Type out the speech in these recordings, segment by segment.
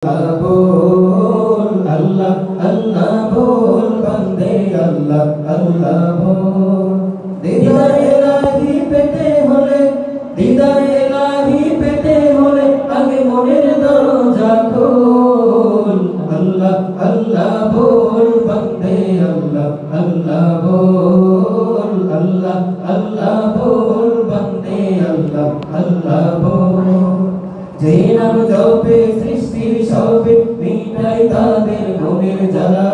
बोल अल्लाह अल्लाह बोल बंदे अल्लाह अल्लाह बोल दीदार इलाही पेते होले दीदार इलाही पेते होले आगे मोनेर दरजा खोल अल्लाह अल्लाह बोल बंदे अल्लाह अल्लाह बोल अल्लाह अल्लाह बोल बंदे अल्लाह अल्लाह बोल যে নাম জপে সৃষ্টির সবে মিটাই তাদের মনের জ্বালা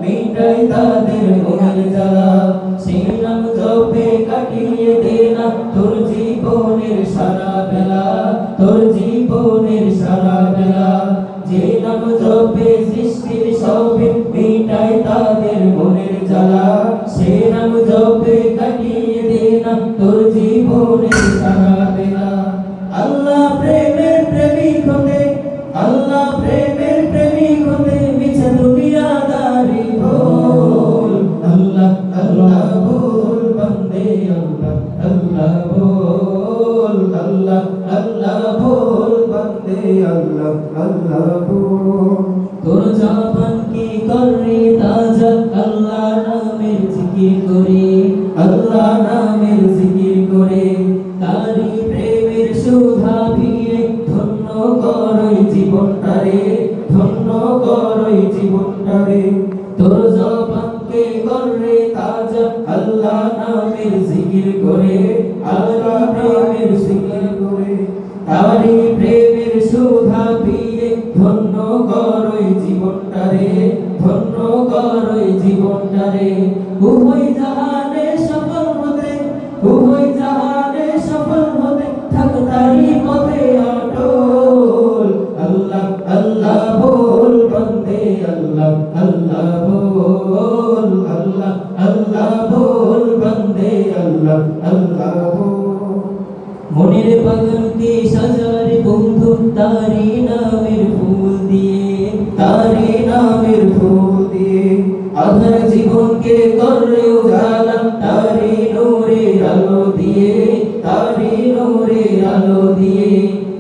মিটাই তাদের মনের জ্বালা সেই নাম জপে কাটিয়ে দে না তোর জীবনের সারা বেলা তোর জীবনের সারা বেলা যে নাম জপে সৃষ্টির সবে মিটাই তাদের মনের জ্বালা সে নাম জপে কাটিয়ে দে না তোর জীবনের সারা বেলা আল্লাহ প্রেমের প্রেমিক হতে আল্লাহ প্রেমের প্রেমিক হতে মিছে দুনিয়াদারি ভুল আল্লাহ আল্লাহ বল বন্দে আল্লাহ আল্লাহ বল আল্লাহ আল্লাহ বল বন্দে আল্লাহ আল্লাহ বল তোর জবান কি করে তাজা আল্লাহ নামের জিকির করে আল্লাহ নামের জিকির করে তারি প্রেমের সুধা পিয়ে ধন্য করই জীবনটারে ধন্য করই জীবনটারে তোর জবানকে করে তাজা আল্লাহ নামের জিকির করে আল্লাহ নামের জিকির করে তারি প্রেমের সুধা পিয়ে ধন্য করই জীবনটারে ধন্য করই জীবনটারে উভয় জাহানে সফল হতে উভয় জাহানে সফল হতে থাক তারি পথে অটল আল্লাহ আল্লাহ বল বন্দে আল্লাহ আল্লাহ বল আল্লাহ আল্লাহ বল বন্দে আল্লাহ আল্লাহ বল মনের বাগানকে সাজারে বন্ধু তারি নামের ফুল দিয়ে তারি নামের ফুল দিয়ে আধার জীবনকে করে উজালা তারি নূরের আলো দিয়ে তারি নূরের আলো দিয়ে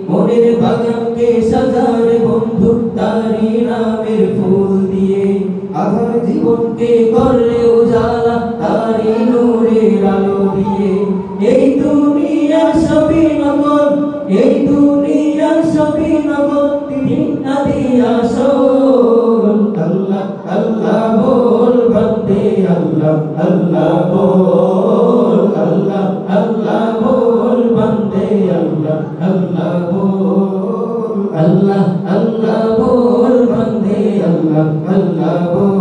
মনের বাগানকে সাজারে বন্ধু তারি নামের ফুল দিয়ে আধার জীবনকে করে উজালা তারি নূরের আলো দিয়ে এই দুনিয়ার সবই নকল এই দুনিয়ার সবই নকল তিনি আদি আসল আল্লাহ আল্লাহ বল বন্দে আল্লাহ আল্লাহ বল আল্লাহ আল্লাহ বল বন্দে আল্লাহ আল্লাহ বল আল্লাহ আল্লাহ বল বন্দে আল্লাহ আল্লাহ বল